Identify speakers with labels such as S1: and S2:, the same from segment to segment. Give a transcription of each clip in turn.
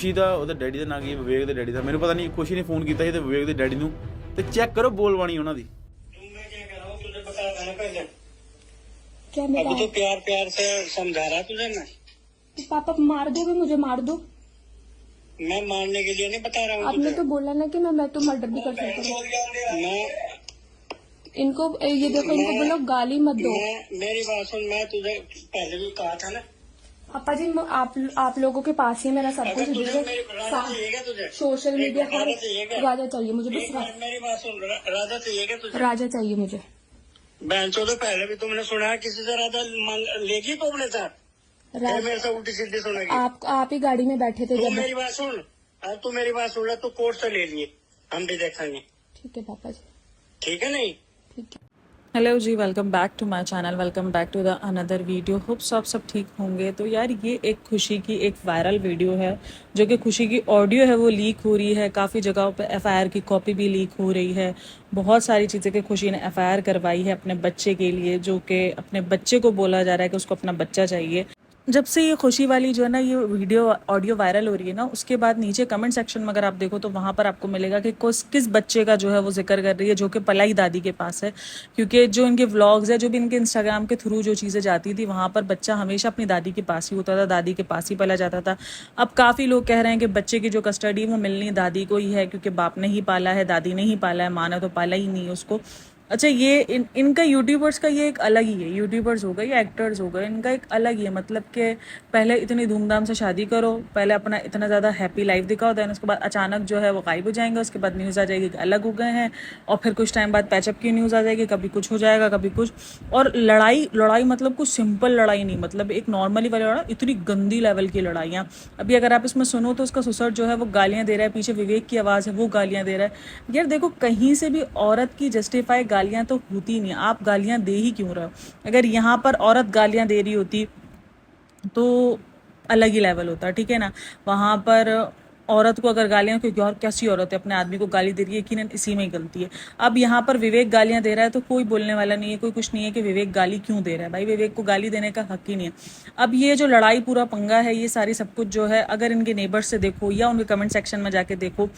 S1: ਖੁਸ਼ੀ ਦਾ ਉਹਦੇ ਡੈਡੀ ਦਾ ਨਾਂ ਕੀ ਵਿਵੇਕ ਦੇ ਡੈਡੀ ਦਾ ਮੈਨੂੰ ਪਤਾ ਨਹੀਂ ਖੁਸ਼ੀ ਨੇ ਫੋਨ ਕੀਤਾ ਸੀ ਤੇ ਵਿਵੇਕ ਦੇ ਡੈਡੀ ਨੂੰ ਤੇ ਚੈੱਕ ਕਰੋ ਬੋਲਬਾਣੀ ਉਹਨਾਂ ਦੀ
S2: क्या मैं
S3: अभी तो प्यार प्यार से समझा रहा तुझे मैं।
S2: पापा मार दोगे मुझे, मार दो।
S3: मैं मारने के लिए नहीं बता रहा हूँ
S2: आपने
S3: तुझे।
S2: तो बोला ना कि मैं तो मर्डर भी कर सकता हूँ।
S3: मैं
S2: इनको ये देखो, इनको बोलो गाली मत दो।
S3: मेरी बात सुन, मैं तुझे पहले भी कहा था ना।
S2: पापा जी आप लोगों के पास ही मेरा सब कुछ
S3: तुझे मेरी राजा चाहिए क्या तुझे?
S2: सोशल मीडिया
S3: राजा चाहिए क्या?
S2: राजा चाहिए मुझे, बस
S3: मेरी बात सुन, राजा चाहिए क्या तुझे?
S2: राजा चाहिए मुझे।
S3: बहन चो तो पहले भी तुमने सुना है किसी से राजा लेगी तो अपने साथ मेरे से उल्टी सीधी सुनेगी।
S2: आप ही गाड़ी में बैठे थे
S3: तू
S2: जब।
S3: मेरी बात सुन, अब तू मेरी बात सुन ले, तू कोर्ट से ले लिए, हम भी देखेंगे।
S2: ठीक है पापा जी,
S3: ठीक है नहीं?
S2: ठीक है।
S4: Hello ji, welcome back to my channel, welcome back to the another video. Hopes आप सब ठीक होंगे। तो यार ये एक खुशी की एक वायरल वीडियो है जो कि खुशी की ऑडियो है वो लीक हो रही है। काफ़ी जगहों पे एफआईआर की कॉपी भी लीक हो रही है। बहुत सारी चीज़ें कि खुशी ने एफआईआर करवाई है अपने बच्चे के लिए, जो कि अपने बच्चे को बोला जा रहा है कि उसको अपना बच्चा चाहिए। जब से ये खुशी वाली जो है ना ये वीडियो ऑडियो वायरल हो रही है ना, उसके बाद नीचे कमेंट सेक्शन में अगर आप देखो तो वहाँ पर आपको मिलेगा कि किस बच्चे का जो है वो जिक्र कर रही है, जो कि पलाई दादी के पास है। क्योंकि जो इनके व्लॉग्स है, जो भी इनके इंस्टाग्राम के थ्रू जो चीज़ें जाती थी, वहाँ पर बच्चा हमेशा अपनी दादी के पास ही होता था, दादी के पास ही पला जाता था। अब काफ़ी लोग कह रहे हैं कि बच्चे की जो कस्टडी वो मिलनी दादी को ही है, क्योंकि बाप ने ही पाला है, दादी ने ही पाला है, माँ ने तो पाला ही नहीं है उसको। अच्छा, ये इनका यूट्यूबर्स का ये एक अलग ही है। यूट्यूबर्स हो गए या एक्टर्स हो गए, इनका एक अलग ही है। मतलब कि पहले इतनी धूमधाम से शादी करो, पहले अपना इतना ज़्यादा हैप्पी लाइफ दिखाओ, देन उसके बाद अचानक जो है वो गायब हो जाएंगे। उसके बाद न्यूज़ आ जाएगी कि अलग हो गए हैं, और फिर कुछ टाइम बाद पैचअप की न्यूज़ आ जाएगी, कभी कुछ हो जाएगा कभी कुछ। और लड़ाई मतलब कुछ सिंपल लड़ाई नहीं, मतलब एक नॉर्मली वाली लड़ाई, इतनी गंदी लेवल की लड़ाइयाँ। अभी अगर आप इसमें सुनो तो उसका ससुर जो है वो गालियाँ दे रहा है, पीछे विवेक की आवाज़ है वो गालियाँ दे रहा है। यार देखो, कहीं से भी औरत की जस्टिफाई गालियाँ तो होती नहीं, आप गालियां दे ही क्यों रहे हो? अगर यहाँ पर औरत गालियां दे रही होती तो अलग ही लेवल होता, ठीक है ना। वहाँ पर औरत को अगर गालियां, क्योंकि और कैसी औरत है अपने आदमी को गाली दे रही है, यकीनन इसी में ही गलती है। अब यहाँ पर विवेक गालियां दे रहा है तो कोई बोलने वाला नहीं है, कोई कुछ नहीं है कि विवेक गाली क्यों दे रहा है। भाई विवेक को गाली देने का हक ही नहीं है। अब ये जो लड़ाई पूरा पंगा है, ये सारी सब कुछ जो है, अगर इनके नेबर्स से देखो या उनके कमेंट सेक्शन में जाके देखो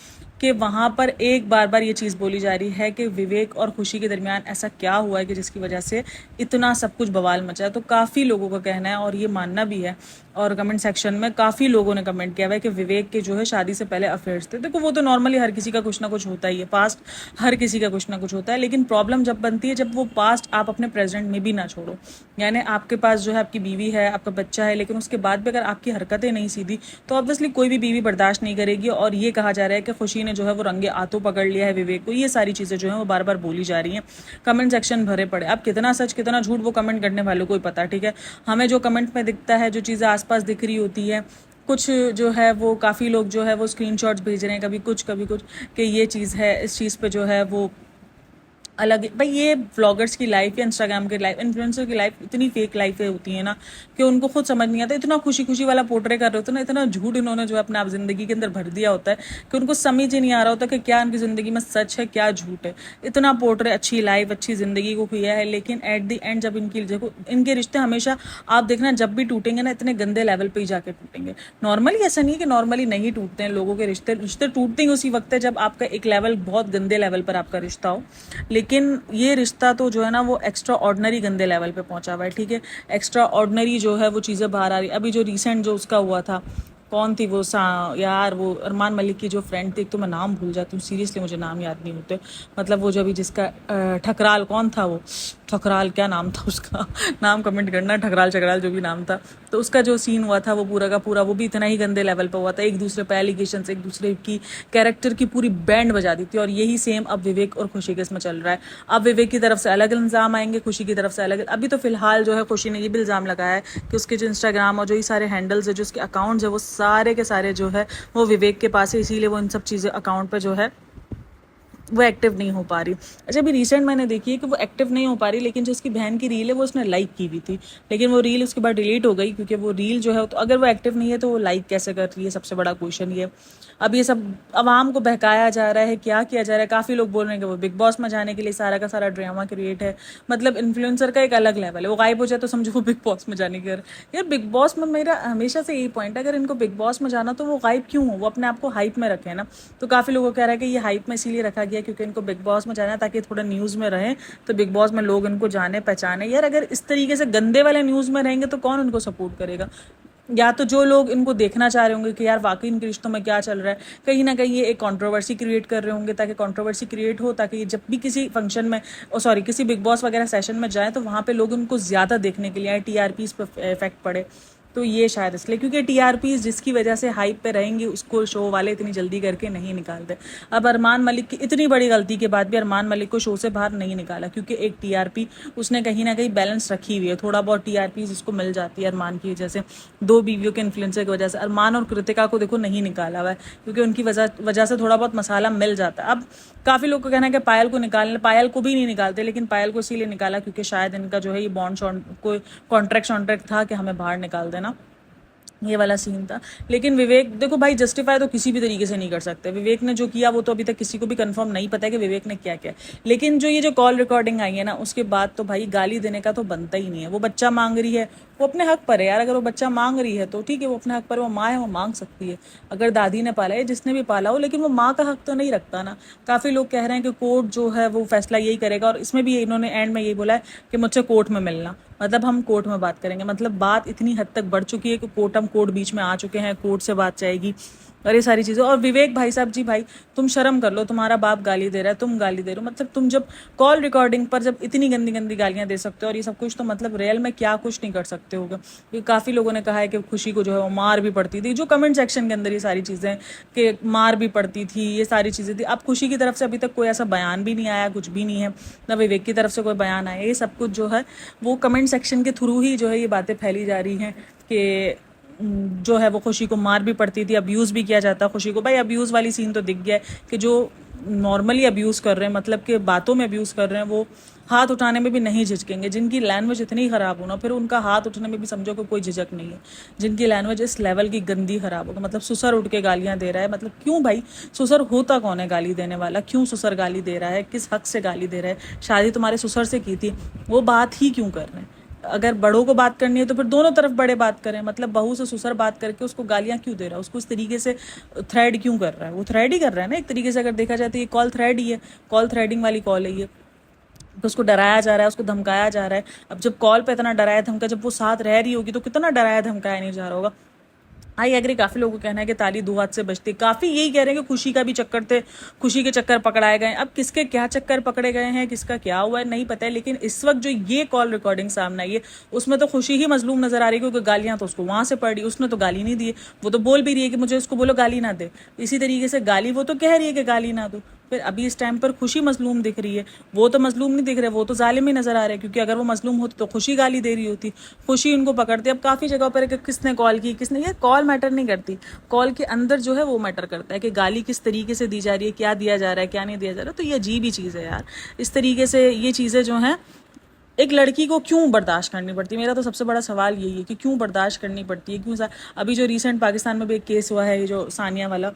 S4: कि वहाँ पर एक बार ये चीज़ बोली जा रही है कि विवेक और खुशी के दरमियान ऐसा क्या हुआ है कि जिसकी वजह से इतना सब कुछ बवाल मचा है। तो काफ़ी लोगों का कहना है और ये मानना भी है, और कमेंट सेक्शन में काफ़ी लोगों ने कमेंट किया हुआ है कि विवेक के जो है शादी से पहले अफेयर्स थे। देखो, वो तो नॉर्मली हर किसी का कुछ ना कुछ होता ही है, पास्ट हर किसी का कुछ ना कुछ होता है। लेकिन प्रॉब्लम जब बनती है जब वो पास्ट आप अपने प्रेजेंट में भी ना छोड़ो। यानी आपके पास जो है आपकी बीवी है, आपका बच्चा है, लेकिन उसके बाद भी अगर आपकी हरकतें नहीं सीधी तो ऑब्वियसली कोई भी बीवी बर्दाश्त नहीं करेगी। और ये कहा जा रहा है कि खुशी ने जो है वो रंगे हाथों पकड़ लिया है विवेक को। ये सारी चीज़ें जो है वो बार बार बोली जा रही हैं, कमेंट सेक्शन भरे पड़े। अब कितना सच कितना झूठ वो कमेंट करने वालों को ही पता, ठीक है। हमें जो कमेंट में दिखता है, जो चीज़ें आसपास दिख रही होती है, कुछ जो है वो काफ़ी लोग जो है वो स्क्रीनशॉट्स भेज रहे हैं, कभी कुछ कि ये चीज़ है, इस चीज़ पे जो है वो अलग। भाई ये व्लॉगर्स की लाइफ या इंस्टाग्राम की लाइफ, इन्फ्लुएंसर की लाइफ इतनी फेक लाइफें होती है ना कि उनको खुद समझ नहीं आता। इतना खुशी वाला पोर्ट्रे कर रहे होते ना, इतना झूठ इन्होंने जो अपने आप जिंदगी के अंदर भर दिया होता है कि उनको समझ ही नहीं आ रहा होता कि क्या उनकी जिंदगी में सच है क्या झूठ है। इतना पोर्ट्रे अच्छी लाइफ अच्छी जिंदगी को किया है, लेकिन एट द एंड जब इनके रिश्ते हमेशा आप देखना जब भी टूटेंगे ना, इतने गंदे लेवल पर ही जाके टूटेंगे। नॉर्मली ऐसा नहीं है कि नॉर्मली नहीं टूटते हैं लोगों के रिश्ते टूटते हैं उसी वक्त है जब आपका एक लेवल बहुत गंदे लेवल पर आपका रिश्ता हो। लेकिन ये रिश्ता तो जो है ना वो एक्स्ट्रा ऑर्डिनरी गंदे लेवल पे पहुंचा हुआ है, ठीक है। एक्स्ट्रा ऑर्डिनरी जो है वो चीज़ें बाहर आ रही। अभी जो रिसेंट जो उसका हुआ था, कौन थी वो यार, वो अरमान मलिक की जो फ्रेंड थी, एक तो मैं नाम भूल जाती हूँ सीरियसली, मुझे नाम याद नहीं होते। मतलब वो जो अभी जिसका ठकराल, कौन था वो ठकराल, क्या नाम था उसका नाम कमेंट करना, ठकराल चकराल जो भी नाम था। तो उसका जो सीन हुआ था वो पूरा का पूरा वो भी इतना ही गंदे लेवल पर हुआ था। एक दूसरे पर एलिगेशन, एक दूसरे की कैरेक्टर की पूरी बैंड बजा दी थी। और यही सेम अब विवेक और खुशी के इसमें चल रहा है। अब विवेक की तरफ से अलग इल्ज़ाम आएंगे, खुशी की तरफ से अलग। अभी तो फिलहाल जो है खुशी ने ये भी इल्ज़ाम लगाया है कि उसके जो इंस्टाग्राम और जो ये सारे हैंडल्स है, जो उसके अकाउंट्स है, वो सारे के सारे जो है वो विवेक के पास है, इसीलिए वो इन सब चीज़ें अकाउंट पे जो है वो एक्टिव नहीं हो पा रही। अच्छा, अभी रिसेंट मैंने देखी है कि वो एक्टिव नहीं हो पा रही, लेकिन जो उसकी बहन की रील है वो उसने लाइक की हुई थी, लेकिन वो रील उसके बाद डिलीट हो गई, क्योंकि वो रील जो है, तो अगर वो एक्टिव नहीं है तो वो लाइक कैसे कर रही है, सबसे बड़ा क्वेश्चन ये। अब ये सब आवाम को बहकाया जा रहा है, क्या किया जा रहा है। काफ़ी लोग बोल रहे हैं कि वो बिग बॉस में जाने के लिए सारा का सारा ड्रामा क्रिएट है। मतलब इन्फ्लुएंसर का एक अलग लेवल है, वो गायब हो जाए तो समझो वो बिग बॉस में जाने के। यार बिग बॉस में मेरा हमेशा से यही पॉइंट है, अगर इनको बिग बॉस में जाना तो वो गायब क्यों हो, वो अपने आप को हाइप में रखे ना। तो काफ़ी लोगों को कह रहा है कि ये हाइप में इसीलिए रखा गया क्योंकि इनको बिग बॉस में जाना है, ताकि थोड़ा न्यूज़ में रहें, तो बिग बॉस में लोग इनको जाने पहचाने। यार अगर इस तरीके से गंदे वाले न्यूज़ में रहेंगे तो कौन उनको सपोर्ट करेगा। या तो जो लोग इनको देखना चाह रहे होंगे कि यार वाकई इनके रिश्तों में क्या चल रहा है, कहीं ना कहीं ये एक कंट्रोवर्सी क्रिएट कर रहे होंगे, ताकि कंट्रोवर्सी क्रिएट हो, ताकि जब भी किसी फंक्शन में किसी बिग बॉस वगैरह सेशन में जाए तो वहाँ पे लोग उनको ज़्यादा देखने के लिए आए, टीआरपीज़ पे इफेक्ट पड़े। तो ये शायद इसलिए, क्योंकि टीआरपीज़ जिसकी वजह से हाइप पे रहेंगी उसको शो वाले इतनी जल्दी करके नहीं निकालते। अब अरमान मलिक की इतनी बड़ी गलती के बाद भी अरमान मलिक को शो से बाहर नहीं निकाला, क्योंकि एक टीआरपी उसने कहीं ना कहीं बैलेंस रखी हुई है, थोड़ा बहुत टीआरपी जिसको मिल जाती है अरमान की वजह से, 2 बीवियों के इन्फ्लुएंसर की वजह से। अरमान और कृतिका को देखो नहीं निकाला हुआ है, क्योंकि उनकी वजह से थोड़ा बहुत मसाला मिल जाता है। अब काफ़ी लोग को कहना है कि पायल को निकालने, पायल को भी नहीं निकालते, लेकिन पायल को इसीलिए निकाला क्योंकि शायद इनका जो है ये बॉन्ड कोई कॉन्ट्रैक्ट था कि हमें बाहर निकाल देना, ये वाला सीन था। लेकिन विवेक देखो भाई, जस्टिफाई तो किसी भी तरीके से नहीं कर सकते। विवेक ने जो किया वो तो अभी तक किसी को भी कंफर्म नहीं पता है कि विवेक ने क्या किया। लेकिन जो ये जो कॉल रिकॉर्डिंग आई है ना, उसके बाद तो भाई गाली देने का तो बनता ही नहीं है। वो बच्चा मांग रही है, वो अपने हक पर है यार। अगर वो बच्चा मांग रही है तो ठीक है, वो अपने हक पर, वो माँ है, वो मांग सकती है। अगर दादी ने पाला है, जिसने भी पाला हो, लेकिन वो माँ का हक तो नहीं रखता ना। काफ़ी लोग कह रहे हैं कि कोर्ट जो है वो फैसला यही करेगा, और इसमें भी इन्होंने एंड में यही बोला है कि मुझसे कोर्ट में मिलना, मतलब हम कोर्ट में बात करेंगे। मतलब बात इतनी हद तक बढ़ चुकी है कि कोर्ट बीच में आ चुके हैं, कोर्ट से बात जाएगी और ये सारी चीज़ें। और विवेक भाई साहब जी, भाई तुम शर्म कर लो, तुम्हारा बाप गाली दे रहा है, तुम गाली दे रहे हो। मतलब तुम जब कॉल रिकॉर्डिंग पर जब इतनी गंदी गंदी गालियां दे सकते हो और ये सब कुछ, तो मतलब रियल में क्या कुछ नहीं कर सकते होगे। क्योंकि काफ़ी लोगों ने कहा है कि खुशी को जो है वो मार भी पड़ती थी, जो कमेंट सेक्शन के अंदर ये सारी चीज़ें कि मार भी पड़ती थी, ये सारी चीज़ें थी। अब खुशी की तरफ से अभी तक कोई ऐसा बयान भी नहीं आया, कुछ भी नहीं है, ना विवेक की तरफ से कोई बयान आया। ये सब कुछ जो है वो कमेंट सेक्शन के थ्रू ही जो है ये बातें फैली जा रही हैं कि जो है वो खुशी को मार भी पड़ती थी, अब्यूज़ भी किया जाता खुशी को। भाई अब्यूज़ वाली सीन तो दिख गया है कि जो नॉर्मली अब्यूज़ कर रहे हैं, मतलब कि बातों में अब्यूज़ कर रहे हैं, वो हाथ उठाने में भी नहीं झिझकेंगे। जिनकी लैंग्वेज इतनी ख़राब हो ना, फिर उनका हाथ उठाने में भी समझो कि कोई झिझक नहीं है। जिनकी लैंग्वेज इस लेवल की गंदी ख़राब होगा, मतलब सुसर उठ के गालियाँ दे रहा है। मतलब क्यों भाई, सुसर होता कौन है गाली देने वाला? क्यों सुसर गाली दे रहा है? किस हक से गाली दे रहा है? शादी तुम्हारे सुसर से की थी, वो बात ही क्यों कर रहे हैं? अगर बड़ों को बात करनी है तो फिर दोनों तरफ बड़े बात करें। मतलब बहू से ससुर बात करके उसको गालियां क्यों दे रहा है? उसको इस तरीके से थ्रेड क्यों कर रहा है? वो थ्रेड ही कर रहा है ना एक तरीके से, अगर देखा जाए तो ये कॉल थ्रेड ही है, कॉल थ्रेडिंग वाली कॉल है ये। तो उसको डराया जा रहा है, उसको धमकाया जा रहा है। अब जब कॉल पे इतना डराया धमका, जब वो साथ रह रही होगी तो कितना डराया धमकाया नहीं जा रहा होगा। I agree. काफ़ी लोगों का कहना है कि ताली 2 हाथ से बजती। काफ़ी यही कह रहे हैं कि खुशी का भी चक्कर थे, खुशी के चक्कर पकड़ाए गए। अब किसके क्या चक्कर पकड़े गए हैं, किसका क्या हुआ है नहीं पता है। लेकिन इस वक्त जो ये कॉल रिकॉर्डिंग सामने आई है उसमें तो खुशी ही मजलूम नजर आ रही है, क्योंकि गालियां तो उसको वहां से पड़ रही, उसने तो गाली नहीं दी। वो तो बोल भी रही है कि मुझे उसको बोलो गाली ना दे। इसी तरीके से गाली वो तो कह रही है कि गाली ना दो। फिर अभी इस टाइम पर खुशी मजलूम दिख रही है, वो तो मजलूम नहीं दिख रहे, वो तो जालिम ही नजर आ रहे हैं। क्योंकि अगर वो मजलूम होती तो खुशी गाली दे रही होती, खुशी उनको पकड़ती। अब काफ़ी जगह पर कि किसने कॉल की, किसने, ये कॉल मैटर नहीं करती, कॉल के अंदर जो है वो मैटर करता है कि गाली किस तरीके से दी जा रही है, क्या दिया जा रहा है, क्या नहीं दिया जा रहा है। तो ये अजीब ही चीज़ है यार। इस तरीके से ये चीज़ें जो हैं एक लड़की को क्यों बर्दाश्त करनी पड़ती है? मेरा तो सबसे बड़ा सवाल यही है कि क्यों बर्दाश्त करनी पड़ती है, क्यों। अभी जो रिसेंट पाकिस्तान में भी एक केस हुआ है, ये जो सानिया वाला,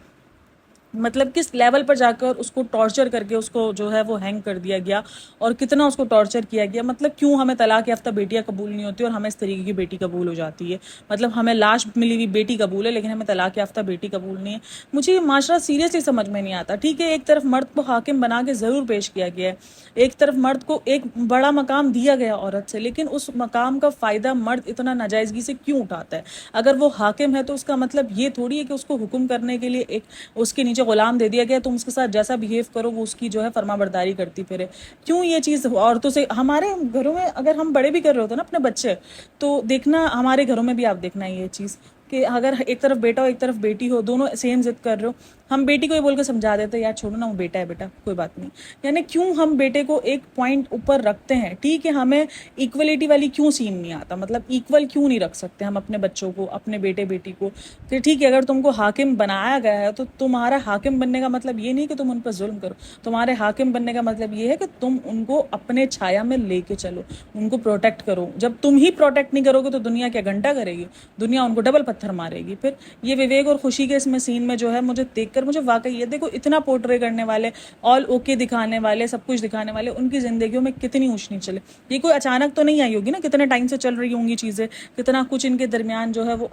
S4: मतलब किस लेवल पर जाकर उसको टॉर्चर करके उसको जो है वो हैंग कर दिया गया, और कितना उसको टॉर्चर किया गया। मतलब क्यों हमें तलाक याफ्ता बेटियां कबूल नहीं होती और हमें इस तरीके की बेटी कबूल हो जाती है। मतलब हमें लाश मिली हुई बेटी कबूल है, लेकिन हमें तलाक याफ्ता बेटी कबूल नहीं है। मुझे ये माशरा सीरियसली समझ में नहीं आता। ठीक है, एक तरफ मर्द को हाकिम बना के ज़रूर पेश किया गया है, एक तरफ मर्द को एक बड़ा मकाम दिया गया औरत से, लेकिन उस मकाम का फ़ायदा मर्द इतना नाजायज़गी से क्यों उठाता है? अगर वो हाकिम है तो उसका मतलब ये थोड़ी है कि उसको हुक्म करने के लिए एक उसके नीचे गुलाम दे दिया गया, तुम उसके साथ जैसा बिहेव करो वो उसकी जो है फरमाबरदारी करती फिरे। क्यों ये चीज़ औरतों से? हमारे घरों में अगर हम बड़े भी कर रहे होते ना अपने बच्चे, तो देखना हमारे घरों में भी आप देखना ये चीज़ कि अगर एक तरफ बेटा हो एक तरफ बेटी हो, दोनों सेम जिद कर रहे हो, हम बेटी को ये बोल के समझा देते हैं यार छोड़ो ना, वो बेटा है बेटा कोई बात नहीं। यानी क्यों हम बेटे को एक पॉइंट ऊपर रखते हैं? ठीक है, हमें इक्वलिटी वाली क्यों सीन नहीं आता, मतलब इक्वल क्यों नहीं रख सकते हम अपने बच्चों को, अपने बेटे बेटी को? फिर ठीक है, अगर तुमको हाकिम बनाया गया है तो तुम्हारा हाकिम बनने का मतलब ये नहीं कि तुम उन पर जुल्म करो, तुम्हारे हाकिम बनने का मतलब ये है कि तुम उनको अपने छाया में लेके चलो, उनको प्रोटेक्ट करो। जब तुम ही प्रोटेक्ट नहीं करोगे तो दुनिया क्या घंटा करेगी? दुनिया उनको डबल पत्थर मारेगी। फिर ये विवेक और खुशी के इसमें सीन में जो है मुझे देखकर मुझे वाकई ये देखो, इतना पोर्ट्रे करने वाले, ऑल ओके दिखाने वाले, सब कुछ दिखाने वाले, उनकी जिंदगियों में कितनी ऊंच नीच चले। ये कोई अचानक तो नहीं आई होगी ना, कितने टाइम से चल रही होंगी चीजें, कितना कुछ इनके दरमियान जो है वो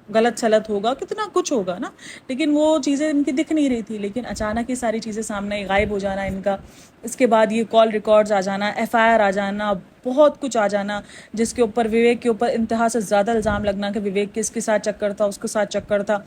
S4: गलत सलत होगा, कितना कुछ होगा ना, लेकिन वो चीज़ें इनकी दिख नहीं रही थी। लेकिन अचानक ये सारी चीज़ें सामने गायब हो जाना इनका, इसके बाद ये कॉल रिकॉर्ड्स आ जाना, FIR आ जाना, बहुत कुछ आ जाना, जिसके ऊपर विवेक के ऊपर इंतहा से ज़्यादा इल्ज़ाम लगना कि विवेक किसके साथ चक्कर था, उसके साथ चक्कर था,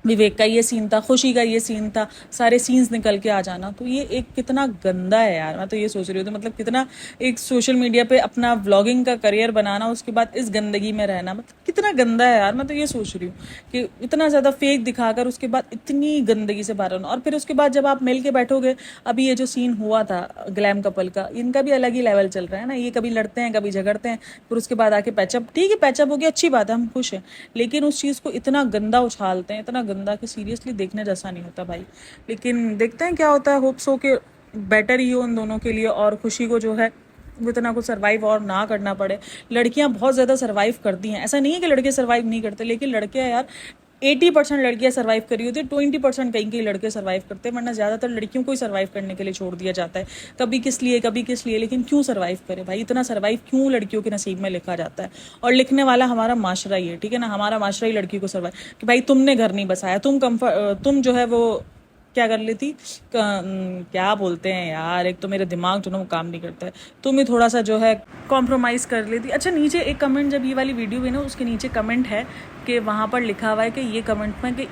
S4: विवेक का ये सीन था, खुशी का ये सीन था, सारे सीन्स निकल के आ जाना। तो ये एक कितना गंदा है यार, मैं तो ये सोच रही हूँ, तो मतलब कितना एक सोशल मीडिया पे अपना व्लॉगिंग का करियर बनाना, उसके बाद इस गंदगी में रहना, मतलब कितना गंदा है यार। मैं तो ये सोच रही हूँ कि इतना ज़्यादा फेक दिखाकर उसके बाद इतनी गंदगी से बाहर होना। और फिर उसके बाद जब आप मिल के बैठोगे, अभी ये जो सीन हुआ था ग्लैम कपल का, इनका भी अलग ही लेवल चल रहा है ना, ये कभी लड़ते हैं कभी झगड़ते हैं, फिर उसके बाद आके पैचअप, ठीक है पैचअप हो गया, अच्छी बात है, हम खुश हैं, लेकिन उस चीज़ को इतना गंदा उछालते हैं, इतना गंदा कि सीरियसली देखने जैसा नहीं होता भाई। लेकिन देखते हैं क्या होता है, होप्स हो कि बेटर ही हो उन दोनों के लिए, और खुशी को जो है वो इतना कुछ सर्वाइव और ना करना पड़े। लड़कियां बहुत ज़्यादा सर्वाइव करती हैं, ऐसा नहीं है कि लड़के सर्वाइव नहीं करते, लेकिन लड़के यार 80% लड़कियां सर्वाइव करी होती है, 20% कहीं कहीं लड़के सर्वाइव करते हैं, वरना ज़्यादातर लड़कियों को ही सर्वाइव करने के लिए छोड़ दिया जाता है। कभी किस लिए कभी किस लिए, लेकिन क्यों सर्वाइव करे भाई? इतना सर्वाइव क्यों लड़कियों के नसीब में लिखा जाता है? और लिखने वाला हमारा माशरा ही है, ठीक है ना, हमारा माशरा ही लड़की को सर्वाइव, कि भाई तुमने घर नहीं बसाया, तुम जो है वो क्या कर लेती, क्या बोलते हैं यार, एक तो मेरे दिमाग जो ना वो काम नहीं करता है, तुम ही थोड़ा सा जो है कॉम्प्रोमाइज़ कर लेती। अच्छा, नीचे एक कमेंट, जब ये वाली वीडियो हुई ना, उसके नीचे कमेंट है कि वहाँ पर लिखा हुआ है कि ये कमेंट में कि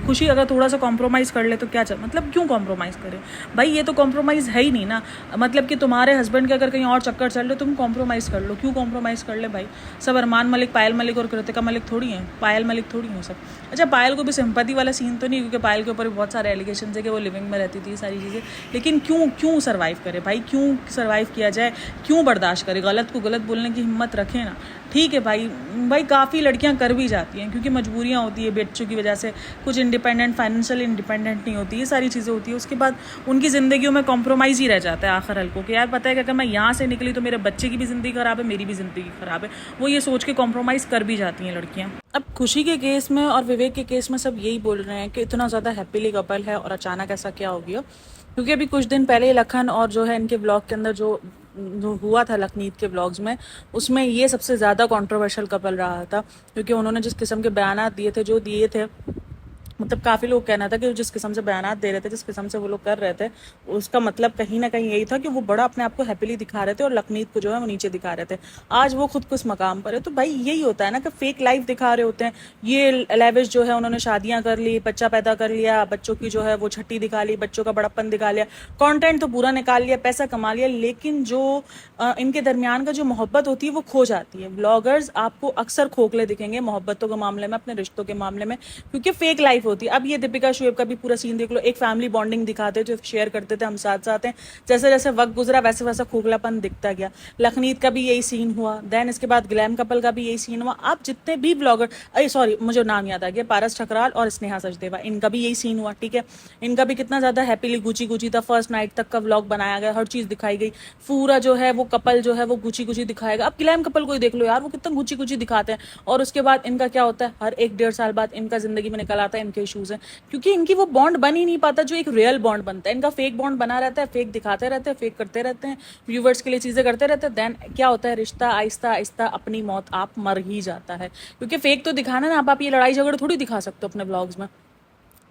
S4: खुशी अगर थोड़ा सा कॉम्प्रोमाइज़ कर ले तो क्या मतलब क्यों कॉम्प्रोमाइज़ करे भाई? ये तो कॉम्प्रोमाइज़ है ही नहीं ना, मतलब कि तुम्हारे हस्बैंड के अगर कहीं और चक्कर चल रहे तुम कॉम्प्रोमाइज़ कर लो, क्यों कॉम्प्रोमाइज़ कर ले भाई? सब अरमान मलिक, पायल मलिक और कृतिका मलिक थोड़ी हैं, पायल मलिक थोड़ी हैं सब। अच्छा, पायल को भी सिंपैथी वाला सीन तो नहीं, क्योंकि पायल के ऊपर भी बहुत सारे एलिगेशन है कि वो लिविंग में रहती थी, सारी चीज़ें, लेकिन क्यों सर्वाइव करे भाई? क्यों सर्वाइव किया जाए? क्यों बर्दाश्त करे? गलत को गलत बोलने की हिम्मत रखें ना। ठीक है भाई काफ़ी लड़कियां कर भी जाती हैं क्योंकि मजबूरियां होती है, बच्चों की वजह से कुछ इंडिपेंडेंट, फाइनेंशियल इंडिपेंडेंट नहीं होती, ये सारी चीज़ें होती है। उसके बाद उनकी ज़िंदगियों में कॉम्प्रोमाइज़ ही रह जाता है आखिर हल्को कि यार पता है कि अगर मैं यहाँ से निकली तो मेरे बच्चे की भी ज़िंदगी ख़राब है, मेरी भी ज़िंदगी ख़राब है, वो ये सोच के कॉम्प्रोमाइज़ कर भी जाती हैं लड़कियाँ। अब खुशी के केस में और विवेक के केस में सब यही बोल रहे हैं कि इतना ज़्यादा हैप्पीली कपल है और अचानक ऐसा क्या हो गया, क्योंकि अभी कुछ दिन पहले लखन और जो है इनके ब्लॉग के अंदर जो हुआ था लखनीत के ब्लॉग्स में, उसमें ये सबसे ज़्यादा कंट्रोवर्शियल कपल रहा था, क्योंकि उन्होंने जिस किस्म के बयानात दिए थे, जो दिए थे, मतलब काफ़ी लोग कहना था कि जिस किस्म से बयानात दे रहे थे, जिस किस्म से वो लोग कर रहे थे, उसका मतलब कहीं ना कहीं यही था कि वो बड़ा अपने आप को हैप्पीली दिखा रहे थे और लखनीत को जो है वो नीचे दिखा रहे थे। आज वो खुद कुछ मकाम पर है, तो भाई यही होता है ना कि फेक लाइफ दिखा रहे होते हैं। ये लेविश जो है उन्होंने शादियां कर ली, बच्चा पैदा कर लिया, बच्चों की जो है वो छट्टी दिखा ली, बच्चों का बड़प्पन दिखा लिया, कॉन्टेंट तो पूरा निकाल लिया, पैसा कमा लिया, लेकिन जो इनके दरमियान का जो मोहब्बत होती है वो खो जाती है। ब्लॉगर्स आपको अक्सर खोखले दिखेंगे मोहब्बतों के मामले में, अपने रिश्तों के मामले में, क्योंकि फेक लाइफ होती है। अब ये दीपिका शुएब का भी पूरा सीन देख लो, एक फैमिली बॉन्डिंग दिखाते थे, शेयर करते थे, हम साथ साथ हैं, जैसे जैसे वक्त गुजरा वैसे वैसा खोखलापन दिखता गया। लखनीत का भी यही सीन हुआ, देन इसके बाद ग्लैम कपल का भी यही सीन हुआ। आप जितने भी ब्लॉगर, सॉरी मुझे नाम याद आ गया, पारस ठकराल और स्नेहा सचदेवा, इनका भी यही सीन हुआ, ठीक है। इनका भी कितना ज्यादा हैप्पीली गुची गुची था, फर्स्ट नाइट तक का व्लॉग बनाया गया, हर चीज दिखाई गई, पूरा जो है वो कपल जो है वो गुची गुची दिखाएगा। अब ग्लैम कपल को ही देख लो यार, वो कितना गुची गुची दिखाते हैं, और उसके बाद इनका क्या होता है, हर 1-1.5 साल बाद इनका जिंदगी में निकल आता है इनके इशूज हैं, क्योंकि इनकी वो बॉन्ड बन ही नहीं पाता जो एक रियल बॉन्ड बनता है। इनका फेक बॉन्ड बना रहता है, फेक दिखाते रहते हैं, फेक करते रहते हैं, व्यूवर्स के लिए चीजें करते रहते हैं। देन क्या होता है, रिश्ता आहिस्ता आहिस्ता अपनी मौत आप मर ही जाता है, क्योंकि फेक तो दिखाना ना, आप ये लड़ाई झगड़े थोड़ी दिखा सकते हो अपने ब्लॉग्स में।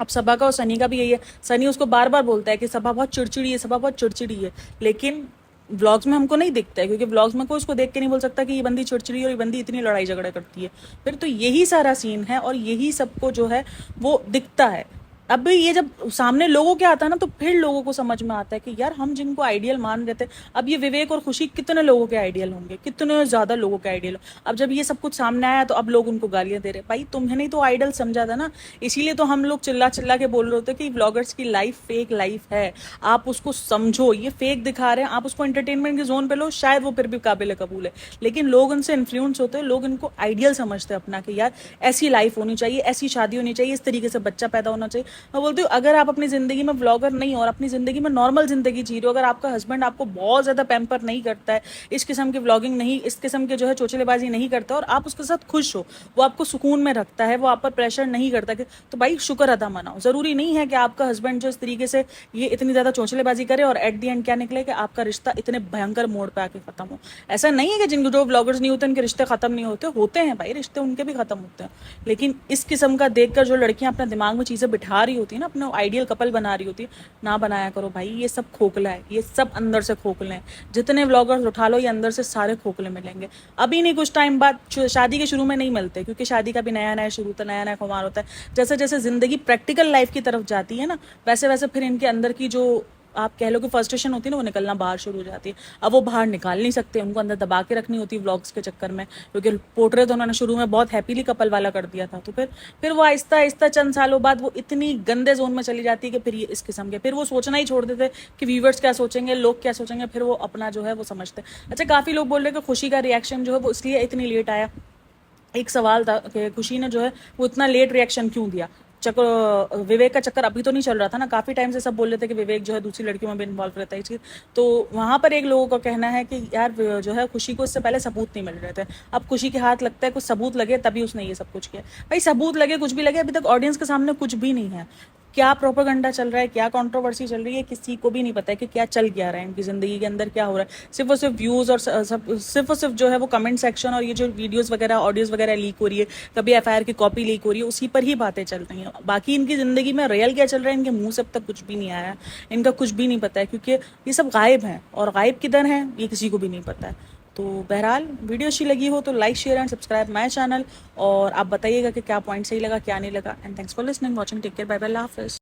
S4: अब सबा का और सनी का भी यही है, सनी उसको बार बार बोलता है कि सबा बहुत चिड़चिड़ी है, सबा बहुत चिड़चिड़ी है, लेकिन व्लॉग्स में हमको नहीं दिखता है, क्योंकि व्लॉग्स में कोई उसको देख के नहीं बोल सकता कि ये बंदी चिड़चिड़ी और ये बंदी इतनी लड़ाई झगड़ा करती है। फिर तो यही सारा सीन है और यही सबको जो है वो दिखता है। अब ये जब सामने लोगों के आता है ना तो फिर लोगों को समझ में आता है कि यार हम जिनको आइडियल मान रहे थे, अब ये विवेक और खुशी कितने लोगों के आइडियल होंगे, कितने ज्यादा लोगों के आइडियल हो। अब जब ये सब कुछ सामने आया तो अब लोग उनको गालियां दे रहे। भाई तुम्हें नहीं तो आइडल समझा था ना, इसीलिए तो हम लोग चिल्ला चिल्ला के बोल रहे होते कि व्लॉगर्स की लाइफ फेक लाइफ है, आप उसको समझो, ये फेक दिखा रहे हैं, आप उसको एंटरटेनमेंट के जोन पे लो, शायद वो फिर भी काबिल कबूल है। लेकिन लोग उनसे इन्फ्लुएंस होते हैं, लोग इनको आइडियल समझते हैं अपना कि यार ऐसी लाइफ होनी चाहिए, ऐसी शादी होनी चाहिए, इस तरीके से बच्चा पैदा होना चाहिए। मैं बोलती हूँ अगर आप अपनी जिंदगी में व्लॉगर नहीं हो और अपनी जिंदगी में नॉर्मल जिंदगी जी रहे हो, अगर आपका हस्बैंड आपको बहुत ज्यादा पैम्पर नहीं करता है, इस किस्म की व्लॉगिंग नहीं, इस किस्म के जो है चोचलेबाजी नहीं करता और आप उसके साथ खुश हो, वो आपको सुकून में रखता है, वो आप पर प्रेशर नहीं करता, तो भाई शुक्र अदा मनाओ। जरूरी नहीं है कि आपका हस्बैंड जो इस तरीके से ये इतनी ज्यादा चोचलेबाजी करे और एट दी एंड क्या निकले कि आपका रिश्ता इतने भयंकर मोड़ पे आके खत्म हो। ऐसा नहीं है कि जिनको जो व्लॉगर्स नहीं होते उनके रिश्ते खत्म नहीं होते, होते हैं भाई, रिश्ते उनके भी खत्म होते हैं। लेकिन इस किस्म का देखकर जो लड़कियां अपने दिमाग में चीजें बिठा रही होती है ना, अपना आइडियल कपल बना रही होती है, ना बनाया करो भाई, ये सब खोखला है, ये सब अंदर से खोखले हैं। जितने व्लॉगर्स उठा लो ये अंदर से सारे खोखले मिलेंगे। अभी नहीं, कुछ टाइम बाद, शादी के शुरू में नहीं मिलते, क्योंकि शादी का भी नया नया शुरू होता है, नया नया खुमार होता है। जैसे जैसे जिंदगी प्रैक्टिकल लाइफ की तरफ जाती है ना, वैसे वैसे फिर इनके अंदर की जो आप कह लो कि फ्रस्ट्रेशन होती है ना, वो निकलना बाहर शुरू हो जाती है। अब वो बाहर निकाल नहीं सकते, उनको अंदर दबा के रखनी होती है व्लॉग्स के चक्कर में, क्योंकि पोर्ट्रेट तो उन्होंने शुरू में बहुत हैप्पीली कपल वाला कर दिया था। तो फिर वो आहिस्ता आहिस्ता चंद सालों बाद वो इतनी गंदे जोन में चली जाती है कि फिर ये इस किस्म के, फिर वो सोचना ही छोड़ देते कि व्यूवर्स क्या सोचेंगे, लोग क्या सोचेंगे, फिर वो अपना जो है वो समझते। अच्छा, काफ़ी लोग बोल रहे हैं कि खुशी का रिएक्शन जो है वो इसलिए इतनी लेट आया। एक सवाल था कि खुशी ने जो है वो इतना लेट रिएक्शन क्यों दिया। विवेक का चक्कर अभी तो नहीं चल रहा था ना, काफी टाइम से सब बोल रहे थे कि विवेक जो है दूसरी लड़कियों में भी इन्वॉल्व रहता है चीज। तो वहां पर एक लोगों का कहना है कि यार जो है खुशी को इससे पहले सबूत नहीं मिल रहे थे, अब खुशी के हाथ लगता है कुछ सबूत लगे तभी उसने ये सब कुछ किया। भाई सबूत लगे कुछ भी लगे, अभी तक ऑडियंस के सामने कुछ भी नहीं है। क्या प्रोपेगेंडा चल रहा है, क्या कंट्रोवर्सी चल रही है, किसी को भी नहीं पता है कि क्या चल क्या रहा है, इनकी जिंदगी के अंदर क्या हो रहा है। सिर्फ और सिर्फ व्यूज और सिर्फ जो है वो कमेंट सेक्शन और ये जो वीडियोस वगैरह ऑडियोज वगैरह लीक हो रही है, कभी एफआईआर की कॉपी लीक हो रही है, उसी पर ही बातें चल रही हैं। बाकी इनकी जिंदगी में रियल क्या चल रहा है, इनके मुंह से अब तक कुछ भी नहीं आया है, इनका कुछ भी नहीं पता है, क्योंकि ये सब गायब हैं और गायब किधर हैं ये किसी को भी नहीं पता है। तो बहरहाल वीडियो अच्छी लगी हो तो like share and subscribe my channel, और आप बताइएगा कि क्या पॉइंट सही लगा क्या नहीं लगा। And thanks for listening, watching, take care, bye bye, अल्लाह हाफिज़।